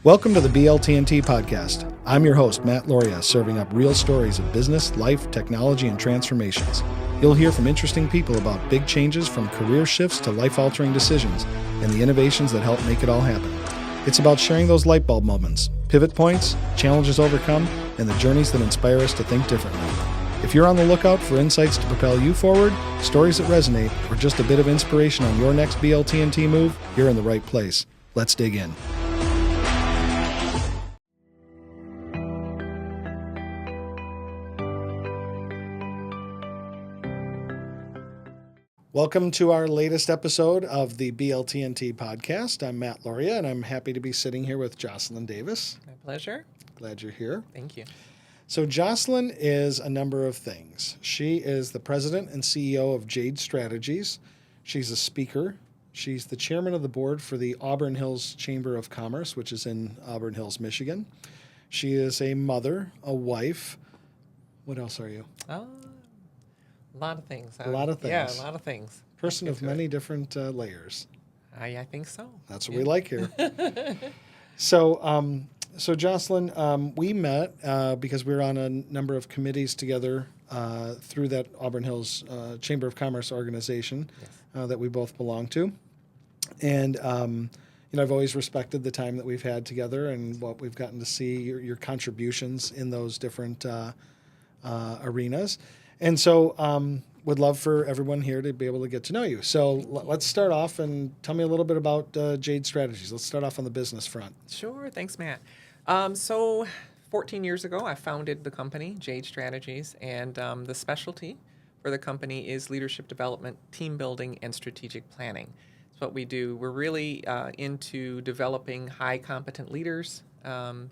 Welcome to the BLTnT podcast. I'm your host, Matt Loria, serving up real stories of business, life, technology, and transformations. You'll hear from interesting people about big changes from career shifts to life-altering decisions and the innovations that help make it all happen. It's about sharing those light bulb moments, pivot points, challenges overcome, and the journeys that inspire us to think differently. If you're on the lookout for insights to propel you forward, stories that resonate, or just a bit of inspiration on your next BLTnT move, you're in the right place. Let's dig in. Welcome to our latest episode of the BLTnT podcast. I'm Matt Loria, and I'm happy to be sitting here with Joscelyn Davis. My pleasure. Glad you're here. Thank you. So Joscelyn is a number of things. She is the president and CEO of JADE Strategies. She's a speaker. She's the chairman of the board for the Auburn Hills Chamber of Commerce, which is in Auburn Hills, Michigan. She is a mother, a wife. What else are you? A lot of things. A lot of things. Yeah, a lot of things. Person of many different layers. I think so. That's what we like here. So Joscelyn, we met because we were on a number of committees together through that Auburn Hills Chamber of Commerce organization that we both belong to. And I've always respected the time that we've had together and what we've gotten to see your contributions in those different arenas. And so would love for everyone here to be able to get to know you. So let's start off and tell me a little bit about JADE Strategies. Let's start off on the business front. Sure. Thanks, Matt. So 14 years ago, I founded the company, JADE Strategies, and the specialty for the company is leadership development, team building, and strategic planning. That's what we do. We're really into developing high competent leaders and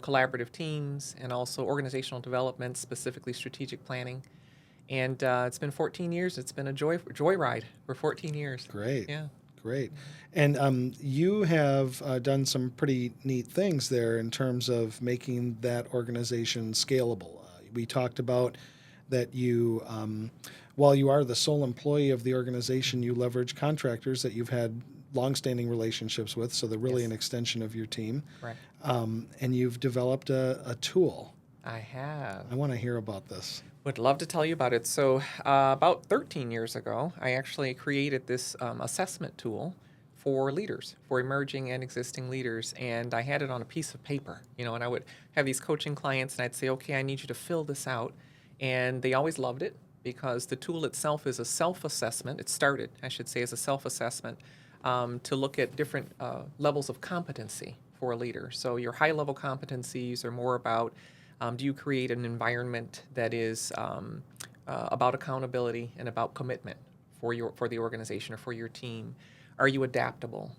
collaborative teams, and also organizational development, specifically strategic planning. And it's been 14 years. It's been a joyride for 14 years. Great. Yeah. Great. And you have done some pretty neat things there in terms of making that organization scalable. We talked about that you, while you are the sole employee of the organization, you leverage contractors that you've had longstanding relationships with, so they're really an extension of your team. Correct. And you've developed a tool. I have. I want to hear about this. Would love to tell you about it. So about 13 years ago, I actually created this assessment tool for leaders, for emerging and existing leaders. And I had it on a piece of paper, and I would have these coaching clients and I'd say, okay, I need you to fill this out. And they always loved it because the tool itself is a self-assessment. It started, I should say, as a self-assessment to look at different levels of competency for a leader. So your high-level competencies are more about do you create an environment that is about accountability and about commitment for the organization or for your team? Are you adaptable?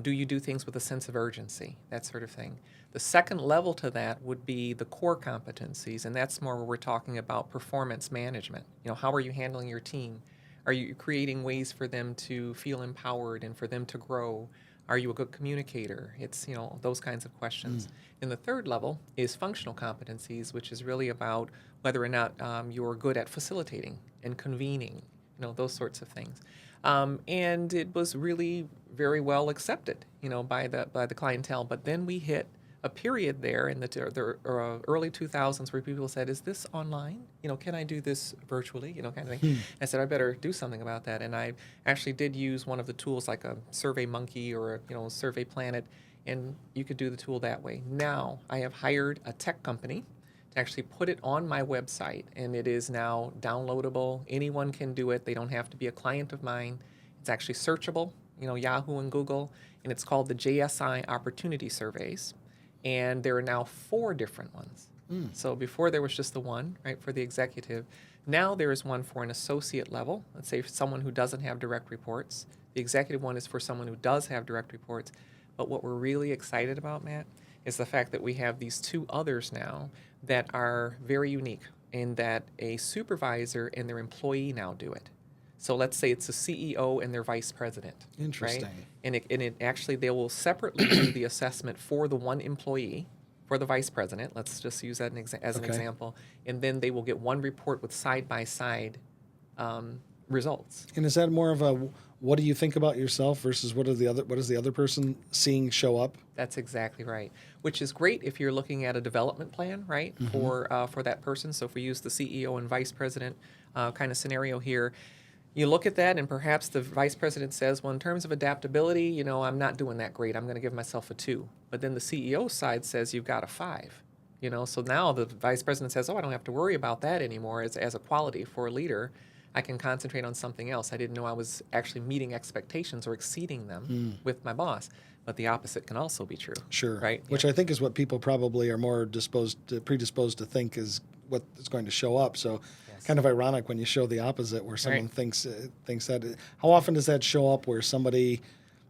Do you do things with a sense of urgency? That sort of thing. The second level to that would be the core competencies, and that's more where we're talking about performance management. How are you handling your team? Are you creating ways for them to feel empowered and for them to grow? Are you a good communicator? It's, those kinds of questions. And the third level is functional competencies, which is really about whether or not you're good at facilitating and convening, those sorts of things. And it was really very well accepted, by the clientele. But then we hit a period there in the early 2000s where people said, is this online? Can I do this virtually? Kind of thing. I said, I better do something about that. And I actually did use one of the tools like a Survey Monkey or a Survey Planet, and you could do the tool that way. Now I have hired a tech company to actually put it on my website, and it is now downloadable. Anyone can do it. They don't have to be a client of mine. It's actually searchable, Yahoo and Google, and it's called the JSI Opportunity Surveys. And there are now 4 different ones. So before there was just the one, right, for the executive. Now there is one for an associate level. Let's say for someone who doesn't have direct reports. The executive one is for someone who does have direct reports. But what we're really excited about, Matt, is the fact that we have these 2 others now that are very unique in that a supervisor and their employee now do it. So let's say it's a CEO and their vice president. Interesting. Right? And it actually, they will separately do the assessment for the one employee, for the vice president. Let's just use that as an example. And then they will get one report with side-by-side results. And is that more of a what do you think about yourself versus what is the other person seeing show up? That's exactly right. Which is great if you're looking at a development plan, right, for that person. So if we use the CEO and vice president kind of scenario here, you look at that, and perhaps the vice president says, well, in terms of adaptability, I'm not doing that great. I'm going to give myself a 2. But then the CEO side says you've got a 5. So now the vice president says, oh, I don't have to worry about that anymore as a quality for a leader. I can concentrate on something else. I didn't know I was actually meeting expectations or exceeding them with my boss. But the opposite can also be true. Sure. Right? Which I think is what people probably are more predisposed to think is what is going to show up. So kind of ironic when you show the opposite where someone thinks that. How often does that show up where somebody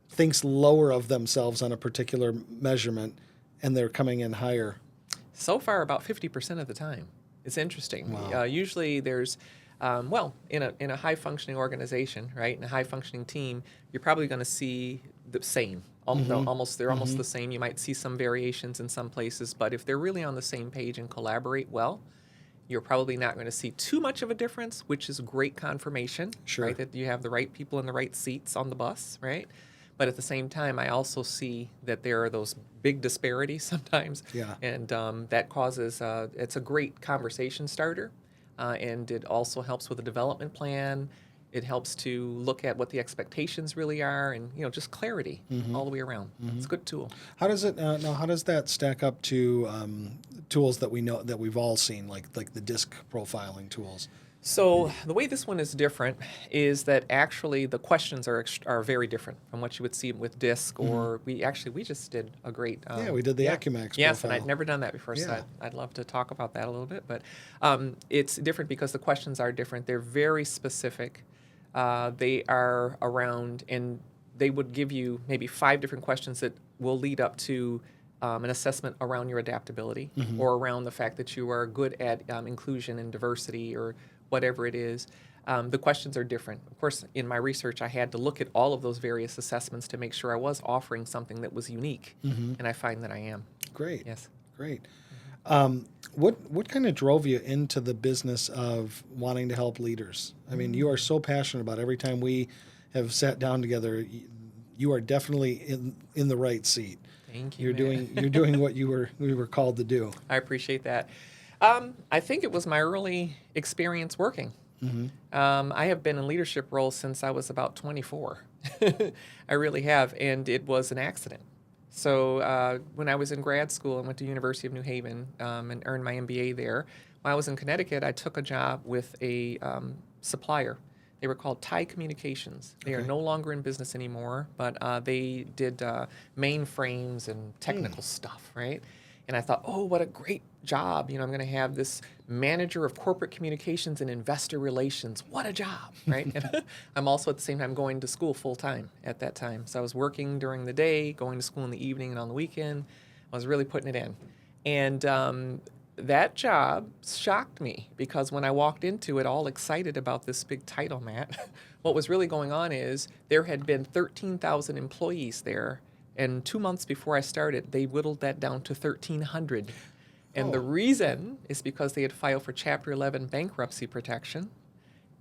thinks lower of themselves on a particular measurement and they're coming in higher? So far, about 50% of the time. It's interesting. Wow. Usually there's, in a high-functioning organization, right, in a high-functioning team, you're probably going to see the same. They're almost the same. You might see some variations in some places, but if they're really on the same page and collaborate well, you're probably not going to see too much of a difference, which is great confirmation, right, that you have the right people in the right seats on the bus, right? But at the same time, I also see that there are those big disparities sometimes, and that causes, it's a great conversation starter, and it also helps with a development plan. It helps to look at what the expectations really are, and just clarity all the way around. It's a good tool. How does it now? How does that stack up to tools that we know that we've all seen, like the disc profiling tools? So the way this one is different is that actually the questions are very different from what you would see with DISC, or we just did a great we did the Acumax yes, profile. and I'd never done that before, so I'd love to talk about that a little bit. But it's different because the questions are different. They're very specific. They are around, and they would give you maybe 5 different questions that will lead up to an assessment around your adaptability, or around the fact that you are good at inclusion and diversity, or whatever it is. The questions are different. Of course, in my research, I had to look at all of those various assessments to make sure I was offering something that was unique, and I find that I am. Great. Yes. Great. What kind of drove you into the business of wanting to help leaders? I mean, you are so passionate about it. Every time we have sat down together, you are definitely in the right seat. Thank you. You're doing what we were called to do. I appreciate that. I think it was my early experience working. I have been in leadership roles since I was about 24. I really have, and it was an accident. So when I was in grad school, I went to University of New Haven and earned my MBA there. When I was in Connecticut, I took a job with a supplier. They were called Thai Communications. They are no longer in business anymore, but they did mainframes and technical stuff, right? And I thought, oh, what a great job. I'm going to have this manager of corporate communications and investor relations. What a job, right? And I'm also at the same time going to school full time at that time. So I was working during the day, going to school in the evening and on the weekend. I was really putting it in. And that job shocked me because when I walked into it all excited about this big title, Matt, what was really going on is there had been 13,000 employees there. And 2 months before I started, they whittled that down to 1,300. And the reason is because they had filed for Chapter 11 bankruptcy protection,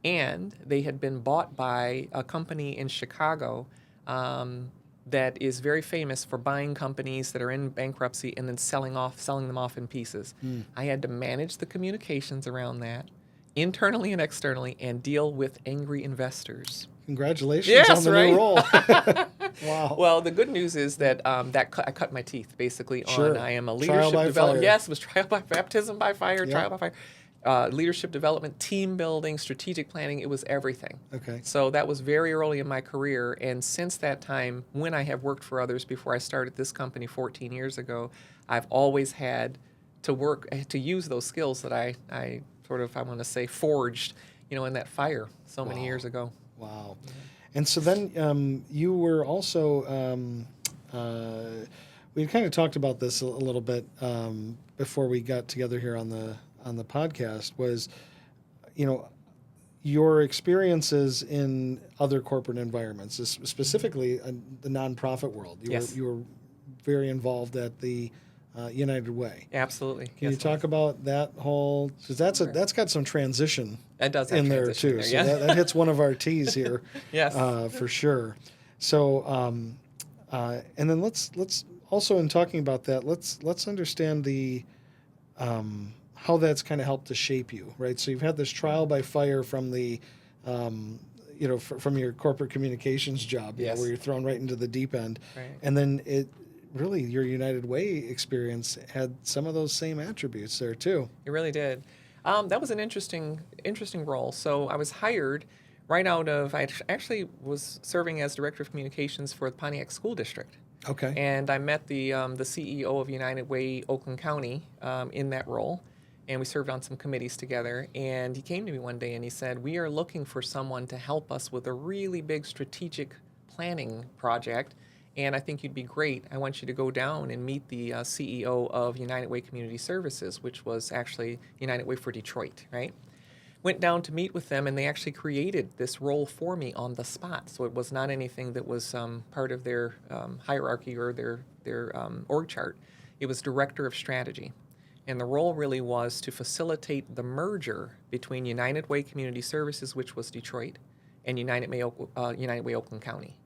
and they had been bought by a company in Chicago that is very famous for buying companies that are in bankruptcy and then selling them off in pieces. I had to manage the communications around that, internally and externally, and deal with angry investors. Congratulations on the new role. Wow. Well, the good news is that I cut my teeth basically on. I am a leadership development. Yes, it was trial by baptism by fire, trial by fire. Leadership development, team building, strategic planning. It was everything. Okay. So that was very early in my career, and since that time, when I have worked for others before I started this company 14 years ago, I've always had to use those skills that I want to say forged, in that fire so many years ago. Wow. And so then you were also, we kind of talked about this a little bit before we got together here on the podcast, was, your experiences in other corporate environments, specifically the nonprofit world. You were very involved at the United Way. Absolutely. Can you talk about that whole? Because that's got some transition That does have in there transition too. there, So yeah. that hits one of our T's here, Yes. for sure. So and then let's also, in talking about that, let's understand the how that's kind of helped to shape you, right? So you've had this trial by fire from the from your corporate communications job, Yes. where you're thrown right into the deep end, Right. and then really your United Way experience had some of those same attributes there too. It really did. That was an interesting role. So I was hired right out of. I actually was serving as director of communications for the Pontiac School District, Okay. and I met the CEO of United Way Oakland County in that role, and we served on some committees together. And he came to me one day and he said, "We are looking for someone to help us with a really big strategic planning project. And I think you'd be great. I want you to go down and meet the CEO of United Way Community Services, which was actually United Way for Detroit, right?" Went down to meet with them, and they actually created this role for me on the spot. So it was not anything that was part of their hierarchy or their org chart. It was Director of Strategy. And the role really was to facilitate the merger between United Way Community Services, which was Detroit, and United Way Oakland County.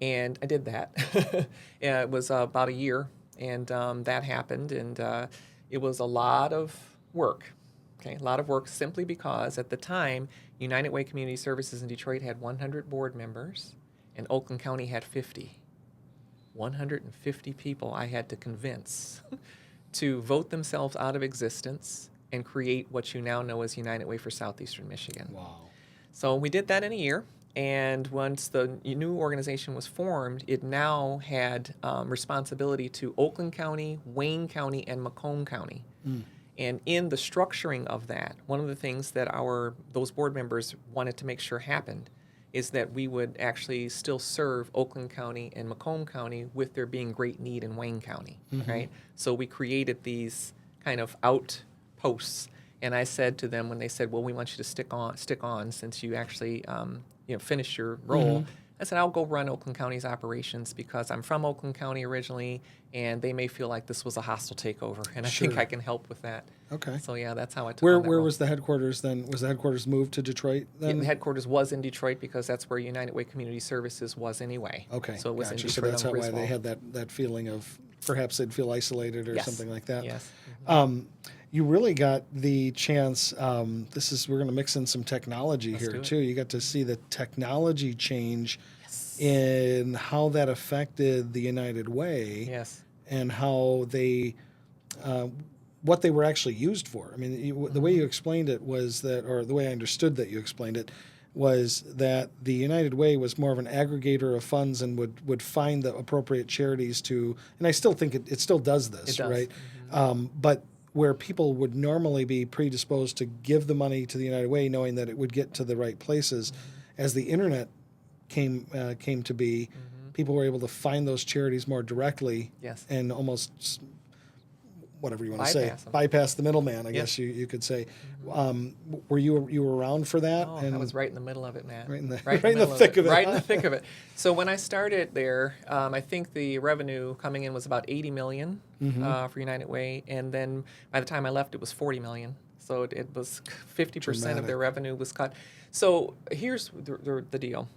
And I did that. It was about a year, and that happened, and it was a lot of work. Okay, a lot of work simply because at the time, United Way Community Services in Detroit had 100 board members, and Oakland County had 50. 150 people I had to convince to vote themselves out of existence and create what you now know as United Way for Southeastern Michigan. Wow. So we did that in a year. And once the new organization was formed, it now had responsibility to Oakland County, Wayne County, and Macomb County. And in the structuring of that, one of the things that those board members wanted to make sure happened is that we would actually still serve Oakland County and Macomb County with there being great need in Wayne County, right? So we created these kind of outposts. And I said to them when they said, "Well, we want you to stick on since you actually finish your role." I said, "I'll go run Oakland County's operations because I'm from Oakland County originally, and they may feel like this was a hostile takeover, and I think Sure. I can help with that." Okay. So yeah, that's how I took Where on that role. was the headquarters then? Was the headquarters moved to Detroit then? The headquarters was in Detroit because that's where United Way Community Services was anyway. Okay. So it was in Gotcha. Detroit. So that's on why they Griswold. had that feeling of perhaps they'd feel isolated or Yes. something like that. Yes. You really got the chance. We're going to mix in some technology Let's here do it. too. You got to see the technology change in how that affected the United Way Yes. and how they, what they were actually used for. I mean, the way you explained it was that, or the way I understood that you explained it, was that the United Way was more of an aggregator of funds and would find the appropriate charities to, and I still think it still does this, It does. right? But where people would normally be predisposed to give the money to the United Way, knowing that it would get to the right places, as the internet came to be, people were able to find those charities more directly Yes. and almost whatever you want to say, Bypass 'em. bypass the middleman, I Yep. guess you could say. Were you around for that? Oh, I was right in the middle of it, Matt. Right in the- right right in the middle thick of it. Right in the thick of it. So when I started there, I think the revenue coming in was about $80 million for United Way, and then by the time I left, it was $40 million. So it was 50% of their revenue was cut. So here's the deal.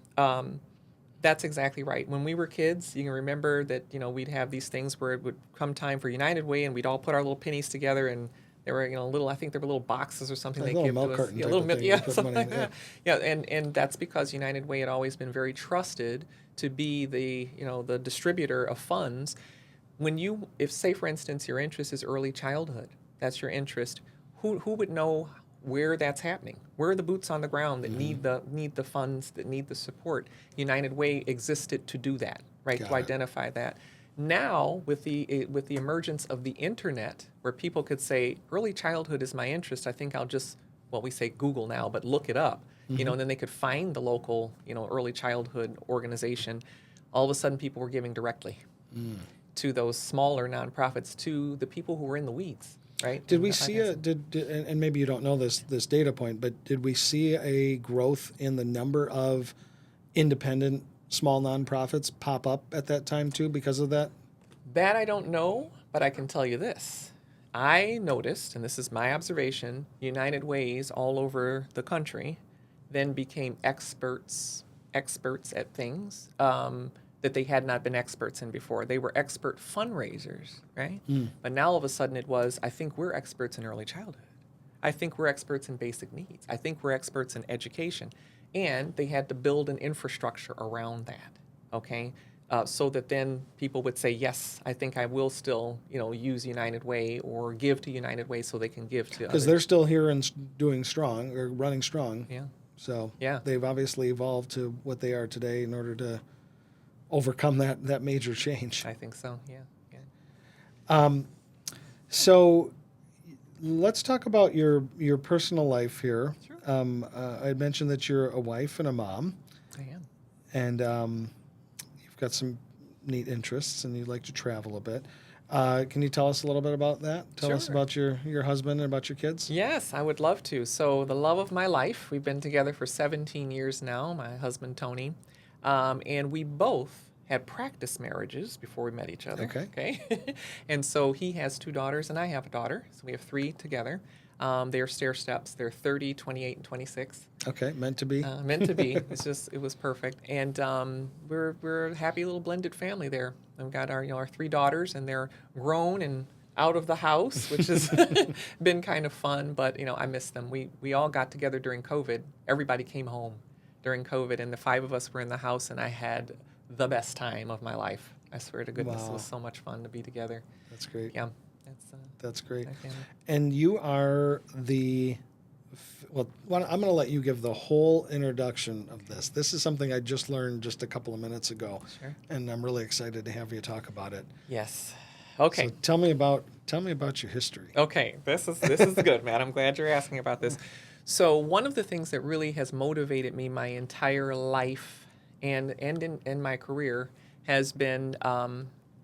That's exactly right. When we were kids, you can remember that we'd have these things where it would come time for United Way, and we'd all put our little pennies together, and there were I think there were little boxes or something Like they a gave little to milk us. carton Yeah, type little of milk, thing you yeah, put something money like in, that. Yeah, and that's because United Way had always been very trusted to be the distributor of funds. If say for instance your interest is early childhood, that's your interest. Who would know where that's happening? Where are the boots on the ground that need the funds, that need the support? United Way existed to do that, right? Got To it. identify that. Now, with the emergence of the internet, where people could say early childhood is my interest, I think I'll just, well, we say Google now, but look it up, and then they could find the local early childhood organization. All of a sudden, people were giving directly to those smaller nonprofits, to the people who were in the weeds. Right? Did And we the see financing. and maybe you don't know this data point, but did we see a growth in the number of independent small nonprofits pop up at that time too because of that? That I don't know, But I can tell you this. I noticed, and this is my observation, United Ways all over the country then became experts at things that they had not been experts in before. They were expert fundraisers, right? But now all of a sudden it was, I think we're experts in early childhood. I think we're experts in basic needs. I think we're experts in education. And they had to build an infrastructure around that, okay? So that then people would say, yes, I think I will still, use United Way or give to United Way so they can give to Because others. they're still here and doing strong or running strong. Yeah. So Yeah. they've obviously evolved to what they are today in order to overcome that major change. I think so, yeah. So let's talk about your personal life here. Sure. I mentioned that you're a wife and a mom, I am. and you've got some neat interests, and you like to travel a bit. Can you tell us a little bit about that? Tell us Sure. about your husband and about your kids. Yes, I would love to. So, the love of my life, we've been together for 17 years now, my husband Tony, and we both had practice marriages before we met each other. Okay. And so he has 2 daughters and I have a daughter. So we have 3 together. They're stair steps. They're 30, 28, and 26. Okay, meant to be. Meant to be. It was perfect. And we're a happy little blended family there. We've got our 3 daughters, and they're grown and out of the house, which has been kind of fun. But I miss them. We all got together during COVID. Everybody came home during COVID, and the 5 of us were in the house, and I had the best time of my life. I swear to goodness, Wow. It was so much fun to be together. That's great. Yeah, That's great. my family. And you are I'm going to let you give the whole introduction of this. This is something I just learned just a couple of minutes ago, Sure. and I'm really excited to have you talk about it. Yes. Okay. So tell me about your history. Okay, this is good, man. I'm glad you're asking about this. So one of the things that really has motivated me my entire life and in my career has been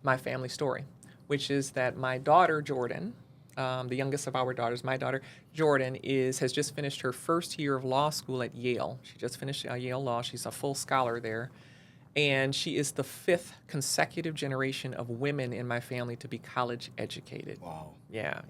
my family story, which is that my daughter Jordan, the youngest of our daughters, my daughter Jordan has just finished her first year of law school at Yale. She just finished Yale Law. She's a full scholar there. And she is the 5th consecutive generation of women in my family to be college educated. Wow. Yeah.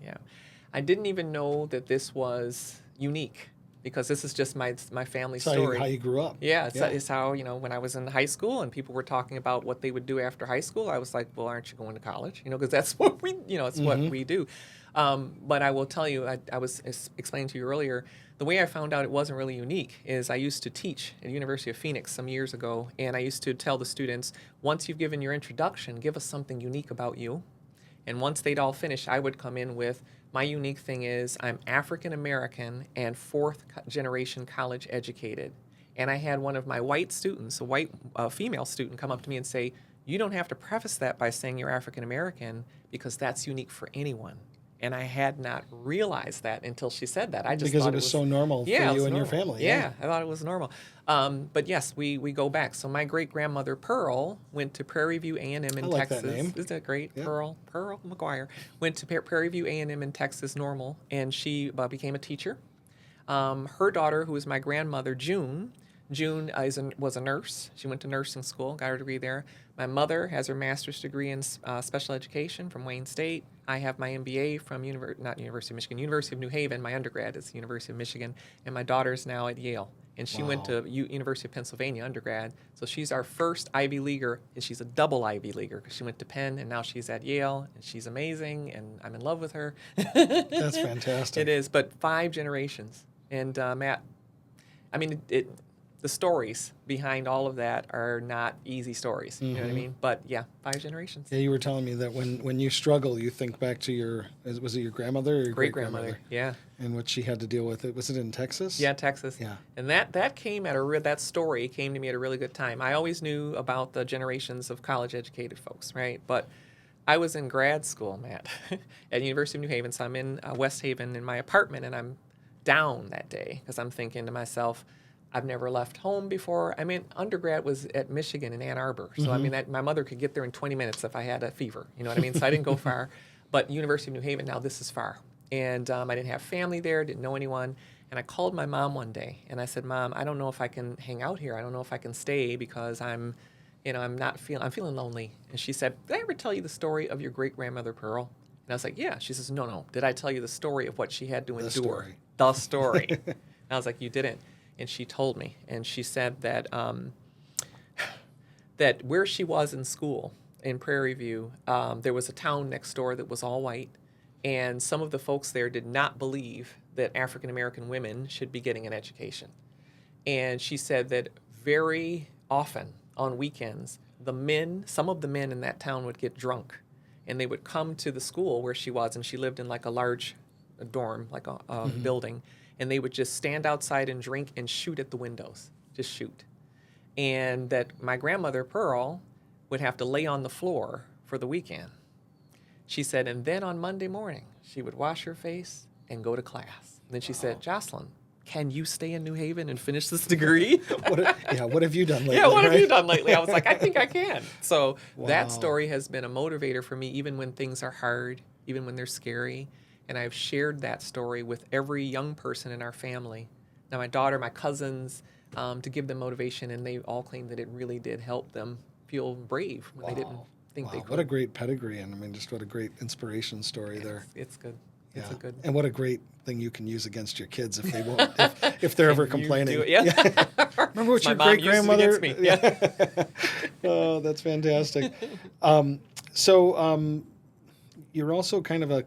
I didn't even know that this was unique because this is just my family That's story. how you grew up. Yeah, it's how, when I was in high school and people were talking about what they would do after high school, I was like, well, aren't you going to college? Because that's what it's what we do. But I will tell you, I was explaining to you earlier, the way I found out it wasn't really unique is I used to teach at the University of Phoenix some years ago, and I used to tell the students, once you've given your introduction, give us something unique about you. And once they'd all finish, I would come in with, my unique thing is I'm African American and 4th generation college educated. And I had one of my white students, a white female student, come up to me and say, you don't have to preface that by saying you're African American because that's unique for anyone. And I had not realized that until she said that. I just because thought it was so normal for you and your family. Yeah, I thought it was normal. But yes, we go back. So my great grandmother Pearl went to Prairie View A&M in I like Texas. that name. Isn't that great? Yeah. Pearl McGuire went to Prairie View A&M in Texas normal, and she became a teacher. Her daughter, who was my grandmother, June was a nurse. She went to nursing school, got her degree there. My mother has her master's degree in special education from Wayne State. I have my MBA from University of Michigan, University of New Haven. My undergrad is University of Michigan, and my daughter's now at Yale. And she went to University of Pennsylvania undergrad. So she's our first Ivy Leaguer, and she's a double Ivy Leaguer because she went to Penn, and now she's at Yale, and she's amazing, and I'm in love with her. That's fantastic. It is, but 5 generations. And Matt, I mean, the stories behind all of that are not easy stories. You know what I mean? But yeah, 5 generations. Yeah, you were telling me that when you struggle, you think back to was it your grandmother or your Great-grandmother, yeah. And what she had to deal with. Was it in Texas? Yeah, Texas. Yeah. And that came at that story came to me at a really good time. I always knew about the generations of college-educated folks, right? But I was in grad school, Matt, at the University of New Haven. So I'm in West Haven in my apartment, and I'm down that day because I'm thinking to myself, I've never left home before. I mean, undergrad was at Michigan in Ann Arbor. So, I mean, my mother could get there in 20 minutes if I had a fever. You know what I mean? So I didn't go far. But University of New Haven, now this is far. And I didn't have family there, didn't know anyone. And I called my mom one day, and I said, Mom, I don't know if I can hang out here. I don't know if I can stay because I'm I'm feeling lonely. And she said, did I ever tell you the story of your great grandmother Pearl? And I was like, yeah. She says, no. Did I tell you the story of what she had to endure? Story. The story. And I was like, you didn't. And she told me. And she said that that where she was in school in Prairie View, there was a town next door that was all white. And some of the folks there did not believe that African American women should be getting an education. And she said that very often on weekends, some of the men in that town would get drunk, and they would come to the school where she was, and she lived in like a large dorm, like a building, and they would just stand outside and drink and shoot at the windows, just shoot. And that my grandmother, Pearl, would have to lay on the floor for the weekend. She said, and then on Monday morning, she would wash her face and go to class. And then she said, Joscelyn, can you stay in New Haven and finish this degree? What have you done lately? Yeah, what right? have you done lately? I was like, I think I can. So Wow. that story has been a motivator for me, even when things are hard, even when they're scary. And I've shared that story with every young person in our family. Now, my daughter, my cousins, to give them motivation, and they all claim that it really did help them feel brave when they didn't think they could. What a great pedigree, and I mean, just what a great inspiration story there. It's good. Yeah. It's a good. And what a great thing you can use against your kids if they won't, if they're ever complaining. Do it, yeah. Remember what My your mom great used it grandmother? against me. Yeah. Oh, that's fantastic. You're also kind of a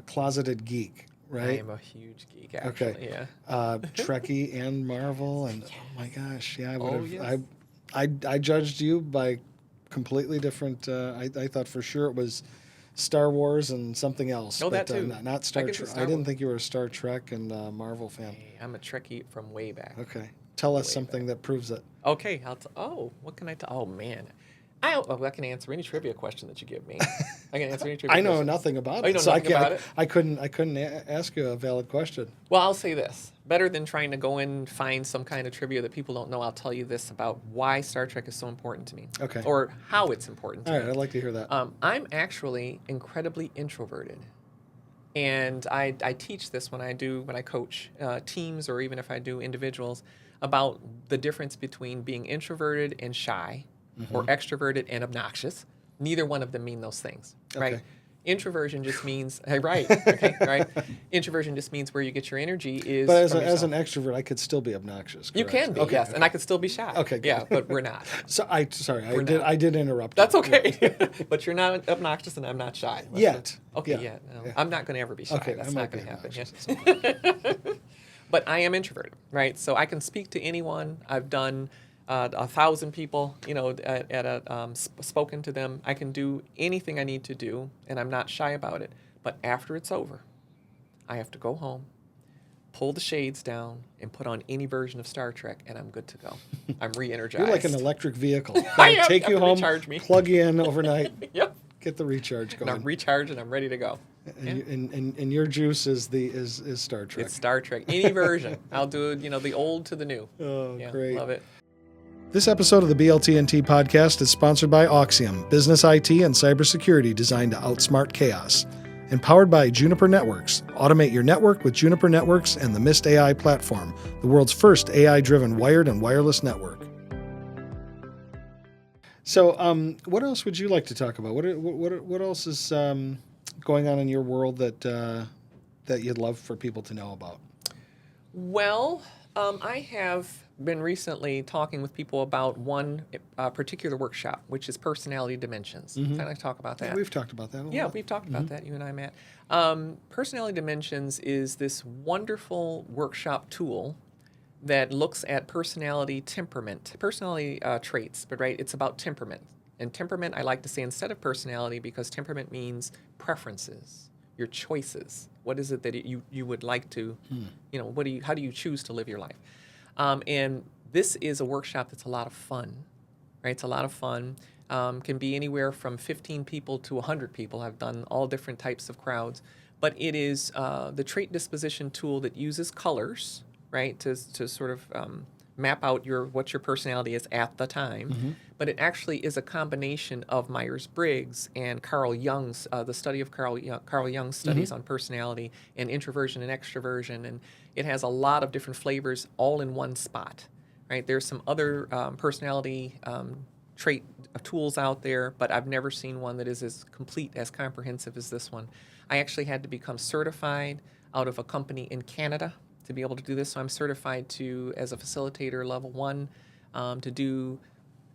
closeted geek, I right? am a huge geek, actually. Okay. Yeah. Trekkie and Marvel, and oh my gosh, yeah, I would have. yes. I judged you by completely different. I thought for sure it was Star Wars and something else. Oh, that but, too. not Star I guess Trek. it's I Star didn't Wars. think you were a Star Trek and Marvel fan. Hey, I'm a Trekkie from way back. Okay, tell us Way something that proves it. Okay. What can I tell? Oh, man. I can answer any trivia question that you give me. I can answer any trivia I know question. nothing about Oh, you it, know so nothing about it? I couldn't ask you a valid question. Well, I'll say this. Better than trying to go and find some kind of trivia that people don't know, I'll tell you this about why Star Trek is so important to me. Okay. Or how it's important to All me. right, I'd like to hear that. I'm actually incredibly introverted. And I teach this when I coach teams, or even if I do individuals, about the difference between being introverted and shy, or extroverted and obnoxious. Neither one of them mean those things, right? Okay. Introversion just means right. Okay, right. Introversion just means where you get your energy is. But from as an yourself. extrovert, I could still be obnoxious. You Correct? can be, Okay, yes, okay. and I could still be shy. Okay, good. Yeah, but we're not. So We're not. I did interrupt. That's you. okay. But you're not obnoxious, and I'm not shy. Yet. Okay, Yeah. yet. No. Yeah. I'm not going to ever be shy. Okay, That's I not might going be to happen. obnoxious Yeah. But I am introverted, right? So I can speak to anyone. I've done 1,000 people, spoken to them. I can do anything I need to do, and I'm not shy about it. But after it's over, I have to go home, pull the shades down, and put on any version of Star Trek, and I'm good to go. I'm re-energized. You're like an electric vehicle. I am. Take you Have to home, recharge me. plug you in overnight, Yep. get the recharge And going. I'm recharged, and I'm ready to go. And your juice is Star Trek. It's Star Trek, any version. I'll do the old to the new. Oh, Yeah, great. love it. This episode of the BLTnT podcast is sponsored by Auxium, business IT and cybersecurity designed to outsmart chaos. And powered by Juniper Networks. Automate your network with Juniper Networks and the Mist AI platform, the world's first AI-driven wired and wireless network. So, what else would you like to talk about? What else is going on in your world that you'd love for people to know about? Well, I have been recently talking with people about one particular workshop, which is personality dimensions. Can I talk about that? Yeah, we've talked about that a Yeah, lot. we've talked about that, you and I, Matt. Personality Dimensions is this wonderful workshop tool that looks at personality traits, but right, it's about temperament. And temperament, I like to say instead of personality, because temperament means preferences, your choices. What is it that you would like to, how do you choose to live your life? And this is a workshop that's a lot of fun, right? It's a lot of fun. Can be anywhere from 15 people to 100 people. I've done all different types of crowds. But it is the trait disposition tool that uses colors, right, to sort of map out what your personality is at the time. But it actually is a combination of Myers-Briggs and Carl Jung's, the study of Carl Jung's studies on personality and introversion and extroversion. And it has a lot of different flavors all in one spot, right? There's some other personality tools out there, but I've never seen one that is as complete, as comprehensive as this one. I actually had to become certified out of a company in Canada to be able to do this. So I'm certified as a facilitator level 1, to do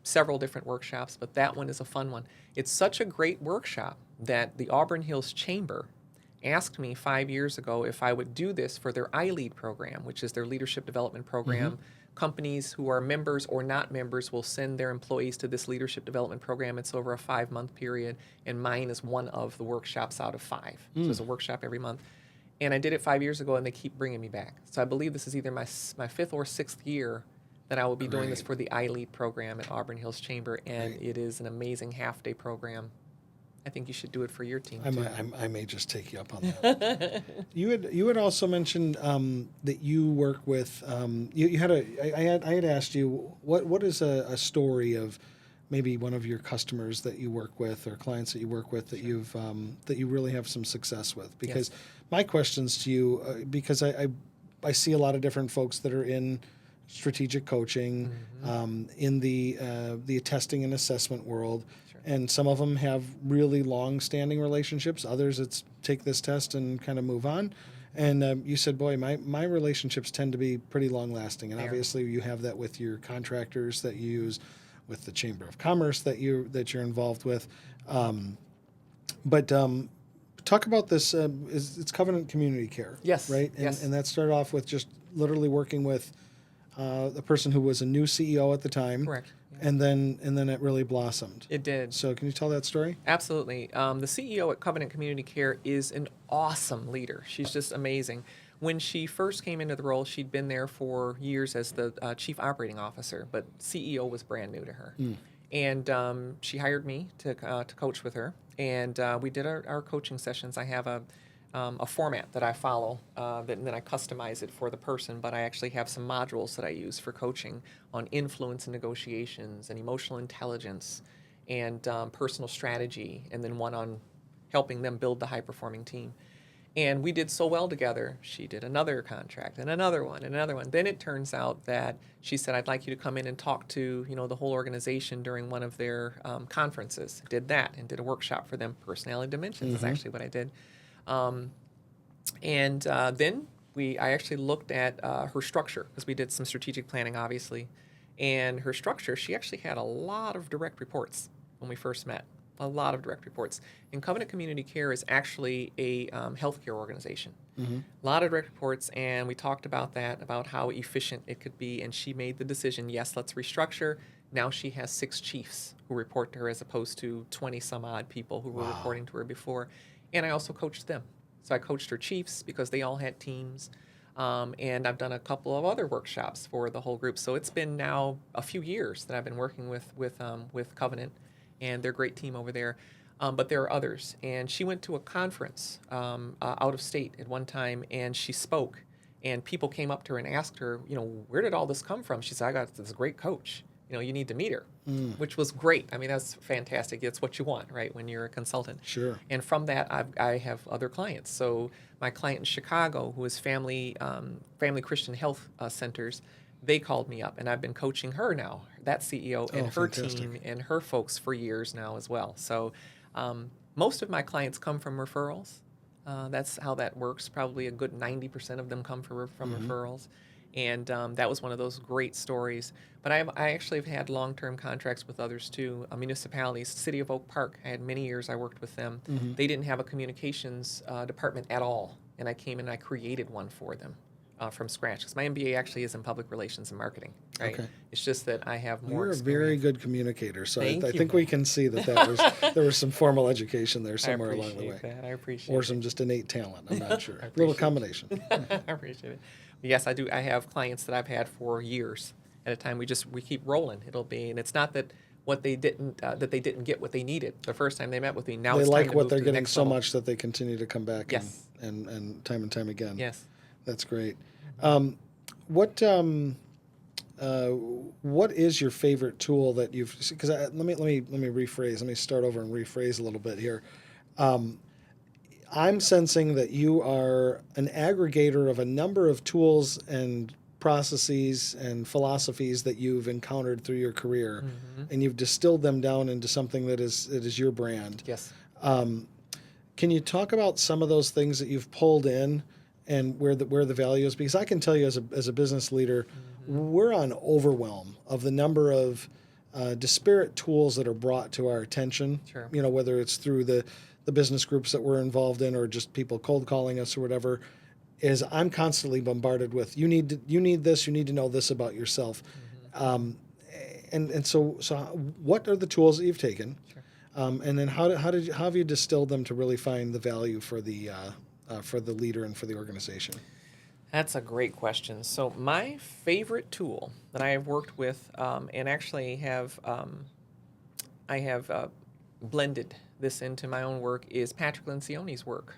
several different workshops, but that one is a fun one. It's such a great workshop that the Auburn Hills Chamber asked me 5 years ago if I would do this for their iLead program, which is their leadership development program. Companies who are members or not members will send their employees to this leadership development program. It's over a 5-month period, and mine is one of the workshops out of 5. So there's a workshop every month. And I did it 5 years ago, and they keep bringing me back. So I believe this is either my 5th or 6th year that I will be doing this for the iLead program at Auburn Hills Chamber, and it is an amazing half-day program. I think you should do it for your team too. I may just take you up on that. You had also mentioned that you work with I had asked you what is a story of maybe one of your customers that you work with or clients that you work with that you've that you really have some success with, because my questions to you because I see a lot of different folks that are in strategic coaching, in the testing and assessment world. And some of them have really long-standing relationships. Others, it's take this test and kind of move on. And you said, boy, my relationships tend to be pretty long-lasting. And obviously, you have that with your contractors that you use, with the Chamber of Commerce that you're involved with. But talk about this. It's Covenant Community Care. Yes. Right. And that started off with just literally working with the person who was a new CEO at the time. Correct. And then it really blossomed. It did. So can you tell that story? Absolutely. The CEO at Covenant Community Care is an awesome leader. She's just amazing. When she first came into the role, she'd been there for years as the chief operating officer, but CEO was brand new to her. And she hired me to coach with her, and we did our coaching sessions. I have a format that I follow, and then I customize it for the person, but I actually have some modules that I use for coaching on influence and negotiations and emotional intelligence and personal strategy, and then one on helping them build the high-performing team. And we did so well together. She did another contract and another one and another one. Then it turns out that she said, I'd like you to come in and talk to the whole organization during one of their conferences. Did that and did a workshop for them. Personality Dimensions is actually what I did. Then I actually looked at her structure, because we did some strategic planning, obviously. And her structure, she actually had a lot of direct reports when we first met. A lot of direct reports. And Covenant Community Care is actually a healthcare organization. A lot of direct reports, and we talked about that, about how efficient it could be. And she made the decision, yes, let's restructure. Now she has 6 chiefs who report to her, as opposed to 20 some odd people who were reporting to her before. And I also coached them. So I coached her chiefs because they all had teams. And I've done a couple of other workshops for the whole group. So it's been now a few years that I've been working with Covenant, and they're a great team over there. But there are others. And she went to a conference out of state at one time, and she spoke. And people came up to her and asked her, where did all this come from? She said, I got this great coach. You need to meet her, which was great. I mean, that's fantastic. It's what you want, right, when you're a consultant. Sure. And from that, I have other clients. So my client in Chicago, who is Family Christian Health Centers, they called me up, and I've been coaching her now, that CEO and her team and her folks for years now as well. So most of my clients come from referrals. That's how that works. Probably a good 90% of them come from referrals. And that was one of those great stories. But I actually have had long-term contracts with others too. Municipalities, City of Oak Park, I had many years I worked with them. They didn't have a communications department at all. And I came in and I created one for them from scratch. Because my MBA actually is in public relations and marketing. Right? Okay. It's just that I have more You're experience. a very good communicator. So I Thank you. think we can see there was some formal education there somewhere along the way. I appreciate that. Or some just innate talent. I'm not sure. A little combination. I appreciate it. Yes, I do. I have clients that I've had for years at a time. We keep rolling. And it's not that they didn't get what they needed the first time they met with me. Now they it's like time to what move they're to the getting next so level. much that they continue to come back. Yes. and time again. Yes. That's great. What is your favorite tool that you've? Because let me rephrase. Let me start over and rephrase a little bit here. I'm sensing that you are an aggregator of a number of tools and processes and philosophies that you've encountered through your career, and you've distilled them down into something that is your brand. Yes. Can you talk about some of those things that you've pulled in and where the value is? Because I can tell you as a business leader, we're on overwhelm of the number of disparate tools that are brought to our attention. Sure. You know, whether it's through the business groups that we're involved in or just people cold calling us or whatever, is I'm constantly bombarded with you need this, you need to know this about yourself. And so what are the tools that you've taken? Sure. And then how have you distilled them to really find the value for the leader and for the organization? That's a great question. So my favorite tool that I have worked with, and actually I have blended this into my own work, is Patrick Lencioni's work.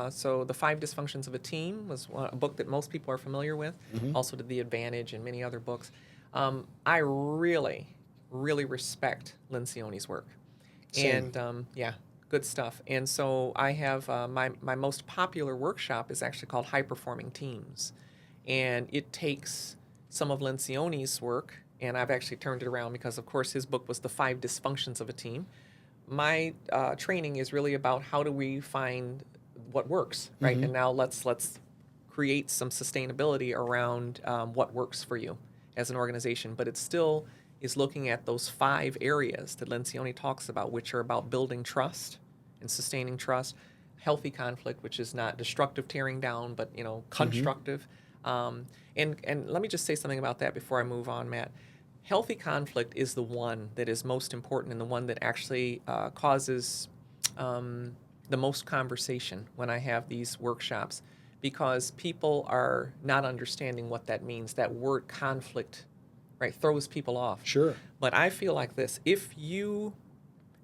So The 5 Dysfunctions of a Team was a book that most people are familiar with. Also did The Advantage and many other books. I really, really respect Lencioni's work. Same. And yeah, good stuff. And so I have my most popular workshop is actually called High Performing Teams. And it takes some of Lencioni's work, and I've actually turned it around because, of course, his book was The 5 Dysfunctions of a Team. My training is really about how do we find what works, right? And now let's create some sustainability around what works for you as an organization. But it still is looking at those 5 areas that Lencioni talks about, which are about building trust and sustaining trust, healthy conflict, which is not destructive tearing down, but constructive. And let me just say something about that before I move on, Matt. Healthy conflict is the one that is most important and the one that actually causes the most conversation when I have these workshops, because people are not understanding what that means. That word conflict, right, throws people off. Sure. But I feel like this: if you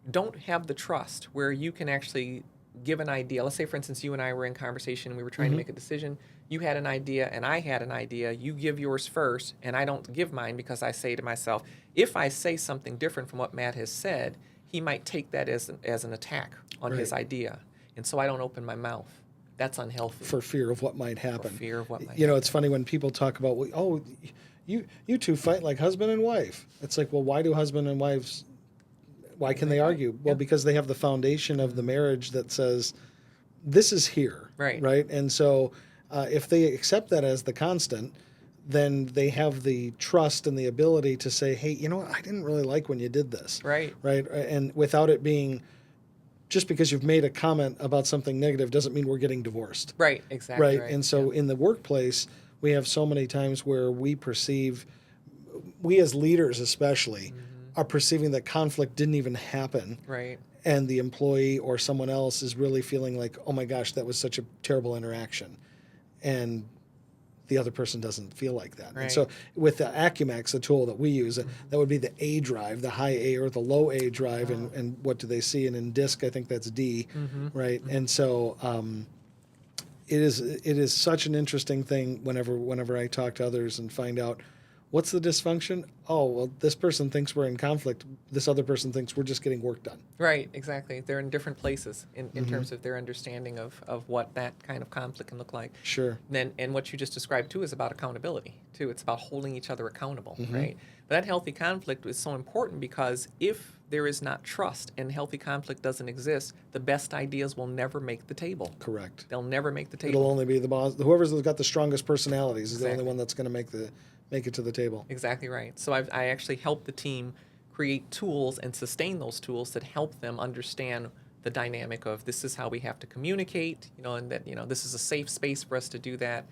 don't have the trust where you can actually give an idea, let's say, for instance, you and I were in conversation and we were trying to make a decision. You had an idea and I had an idea. You give yours first and I don't give mine, because I say to myself, if I say something different from what Matt has said, he might take that as an attack on his idea. And so I don't open my mouth. That's unhealthy. For fear of what might happen. For fear of what might happen. It's funny when people talk about, well, you two fight like husband and wife. It's like, well, why do husband and wives, why can they argue? Well, because they have the foundation of the marriage that says, this is here. Right? And so if they accept that as the constant, then they have the trust and the ability to say, hey, you know what, I didn't really like when you did this. Right? And without it being, just because you've made a comment about something negative doesn't mean we're getting divorced. Right, exactly. Right. And so in the workplace, we have so many times where we as leaders especially, are perceiving that conflict didn't even happen. Right. And the employee or someone else is really feeling like, oh my gosh, that was such a terrible interaction. And the other person doesn't feel like that. Right. And so with the Acumax, the tool that we use, that would be the A drive, the high A or the low A drive, and what do they see? And in DISC, I think that's D, right? And so it is such an interesting thing whenever I talk to others and find out, what's the dysfunction? Oh, well, this person thinks we're in conflict. This other person thinks we're just getting work done. Right, exactly. They're in different places in terms of their understanding of what that kind of conflict can look like. Sure. And what you just described, too, is about accountability, too. It's about holding each other accountable, right? But that healthy conflict is so important, because if there is not trust and healthy conflict doesn't exist, the best ideas will never make the table. Correct. They'll never make the table. It'll only be the boss. Whoever's got the strongest personalities is the only one that's going to make it to the table. Exactly right. So I actually help the team create tools and sustain those tools that help them understand the dynamic of, this is how we have to communicate, and that this is a safe space for us to do that,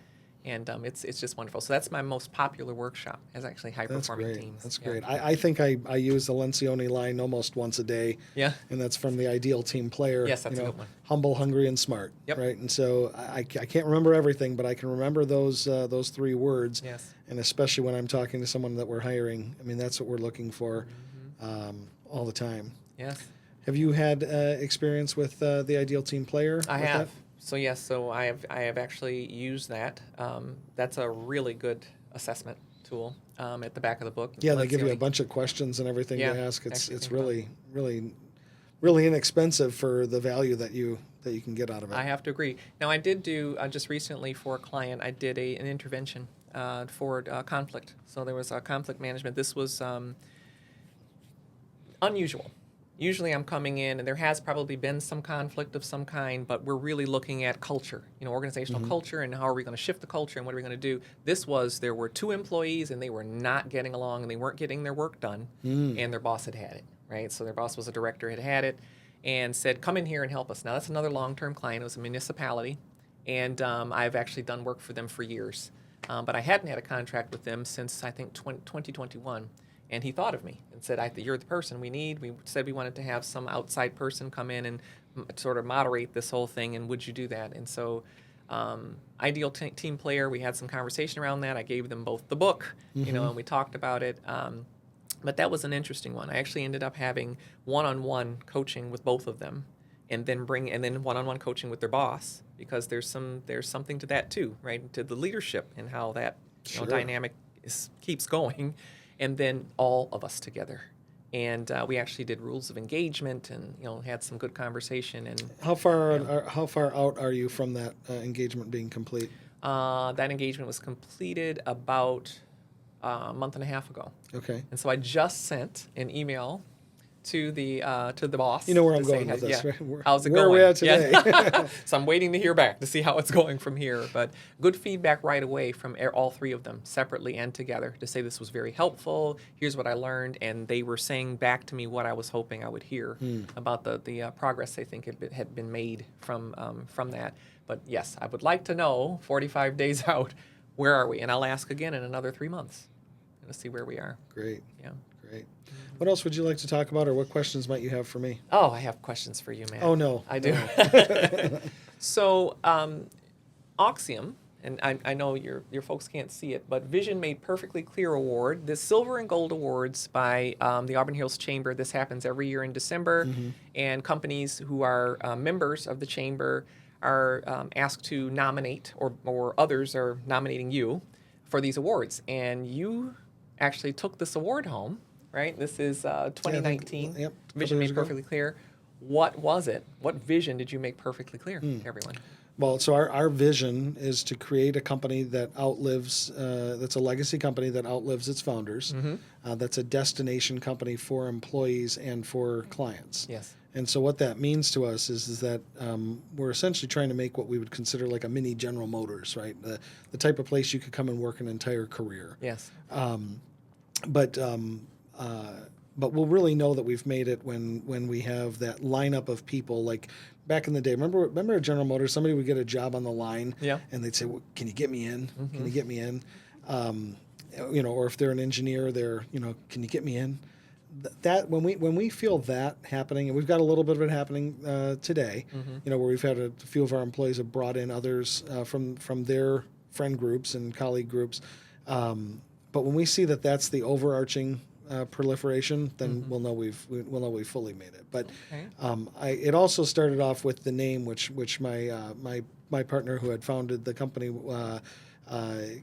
and it's just wonderful. So that's my most popular workshop, is actually high performing teams. That's great. I think I use the Lencioni line almost once a day. Yeah. And that's from the Ideal Team Player. Yes, that's a good one. Humble, hungry, and smart. Yep. Right. And so I can't remember everything, but I can remember those 3 words. Yes. And especially when I'm talking to someone that we're hiring, I mean, that's what we're looking for all the time. Yes. Have you had experience with the Ideal Team Player? I have. So yes, so I have actually used that. That's a really good assessment tool at the back of the book. Yeah, they give you a bunch of questions and everything to ask. It's really inexpensive for the value that you can get out of it. I have to agree. Now, I did do just recently for a client, I did an intervention for conflict. So there was conflict management. This was unusual. Usually I'm coming in and there has probably been some conflict of some kind, but we're really looking at culture, organizational culture, and how are we going to shift the culture and what are we going to do. There were 2 employees and they were not getting along and they weren't getting their work done, and their boss had it, right? So their boss was a director, had it, and said, come in here and help us. Now that's another long-term client. It was a municipality, and I've actually done work for them for years. But I hadn't had a contract with them since, I think, 2021. And he thought of me and said, you're the person we need. We said we wanted to have some outside person come in and sort of moderate this whole thing, and would you do that? And so, ideal team player, we had some conversation around that. I gave them both the book, and we talked about it. But that was an interesting one. I actually ended up having one-on-one coaching with both of them, and then one-on-one coaching with their boss, because there's something to that too, right? To the leadership and how that dynamic keeps going. And then all of us together, and we actually did rules of engagement, and had some good conversation. And how far out are you from that engagement being complete? That engagement was completed about a month and a half ago. Okay. And so I just sent an email to the boss. You know where I'm to say, going with this, right? How's it Where going? are we at today? Yeah. So I'm waiting to hear back to see how it's going from here. But good feedback right away from all 3 of them, separately and together, to say this was very helpful. Here's what I learned, and they were saying back to me what I was hoping I would hear about the progress they think had been made from that. But yes, I would like to know 45 days out, where are we? And I'll ask again in another 3 months to see where we are. Great. Yeah. Great. What else would you like to talk about, or what questions might you have for me? Oh, I have questions for you, man. Oh, no. I do. So, Axiom, and I know your folks can't see it, but Vision Made Perfectly Clear Award, the Silver and Gold Awards by the Auburn Hills Chamber. This happens every year in December, and companies who are members of the Chamber are asked to nominate, or others are nominating you for these awards. And you actually took this award home, right? This is 2019. Yep. Vision Made Perfectly Clear. What was it? What vision did you make perfectly clear to everyone? Well, so our vision is to create a company that outlives, that's a legacy company that outlives its founders. That's a destination company for employees and for clients. Yes. And so what that means to us is that we're essentially trying to make what we would consider like a mini General Motors, right? The type of place you could come and work an entire career. Yes. But we'll really know that we've made it when we have that lineup of people. Like back in the day, remember at General Motors, somebody would get a job on the line, and they'd say, well, "Can you get me in? Can you get me in?" Or if they're an engineer, "Can you get me in?" That when we feel that happening, and we've got a little bit of it happening today, where we've had a few of our employees have brought in others from their friend groups and colleague groups. But when we see that that's the overarching proliferation, then we'll know we've fully made it. But it also started off with the name, which my partner who had founded the company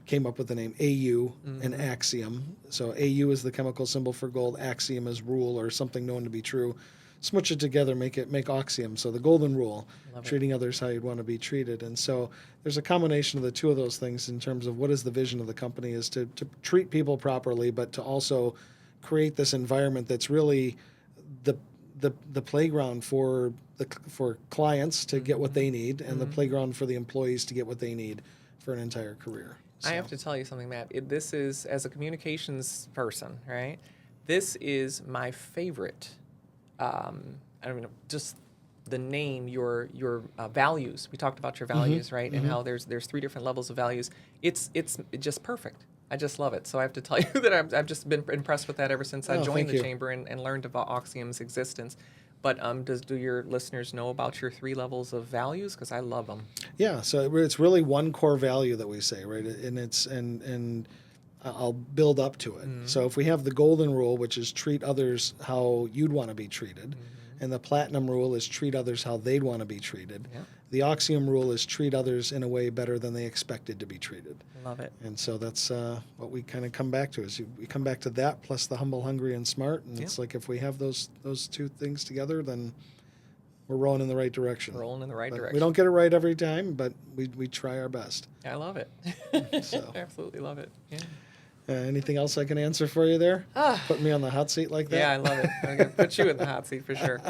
came up with the name AU and Axiom. So AU is the chemical symbol for gold, Axiom is rule or something known to be true. Smooch it together, make Axiom. So the golden rule, treating others how you'd want to be treated. And so there's a combination of the two of those things in terms of what is the vision of the company is to treat people properly, but to also create this environment that's really the playground for clients to get what they need, and the playground for the employees to get what they need for an entire career. So. I have to tell you something, Matt. This is, as a communications person, right? This is my favorite. I don't know, just the name, your values. We talked about your values, right? And how there's 3 different levels of values. It's just perfect. I just love it. So I have to tell you that I've just been impressed with that ever since I joined the chamber and learned about Axiom's existence. But do your listeners know about your 3 levels of values? Because I love them. Yeah, so it's really one core value that we say, right? And I'll build up to it. So if we have the golden rule, which is treat others how you'd want to be treated, and the platinum rule is treat others how they'd want to be treated. Yeah. The Axiom rule is treat others in a way better than they expected to be treated. Love it. And so that's what we kind of come back to. We come back to that plus the humble, hungry, and smart. And it's like if we have those 2 things together, then we're rolling in the right direction. Rolling in the right But direction. we don't get it right every time, but we try our best. I love it. So. Absolutely love it. Yeah. Anything else I can answer for you there? Putting me on the hot seat like that? Yeah, I love it. I'm going to put you in the hot seat for sure.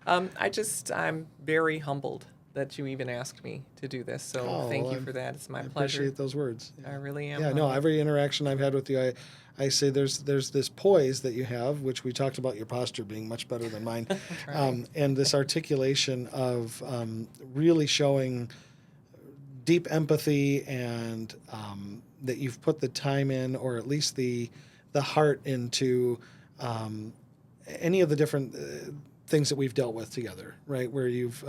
I'm very humbled that you even asked me to do this. So Oh, thank well, you for that. It's my I pleasure. appreciate those words. I really am. Yeah, no, humbled. every interaction I've had with you, I say there's this poise that you have, which we talked about your posture being much better than mine, and this articulation of really showing deep empathy and that you've put the time in, or at least the heart into any of the different things that we've dealt with together, right? Where you've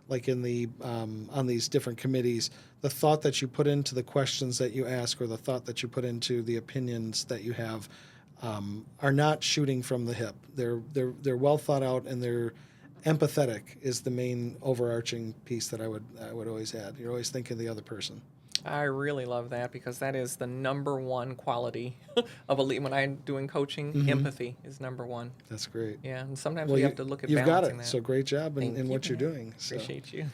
like in the on these different committees, the thought that you put into the questions that you ask, or the thought that you put into the opinions that you have, are not shooting from the hip. They're well thought out, and they're empathetic is the main overarching piece that I would always add. You're always thinking of the other person. I really love that, because that is the number one quality of a lead. When I'm doing coaching, empathy is number one. That's great. Yeah, and sometimes Well, we have to look at you've got balancing it. that. So great job Thank in you, what you're man. doing. So. Appreciate you.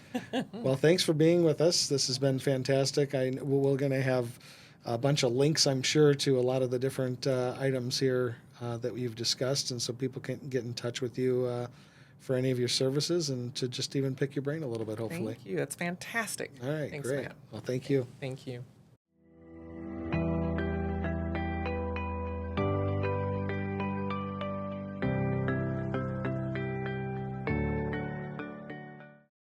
Well, thanks for being with us. This has been fantastic. We're going to have a bunch of links, I'm sure, to a lot of the different items here that we've discussed, and so people can get in touch with you for any of your services, and to just even pick your brain a little bit, hopefully. Thank you. That's fantastic. All right, Thanks, great. Matt. Well, thank you. Thank you.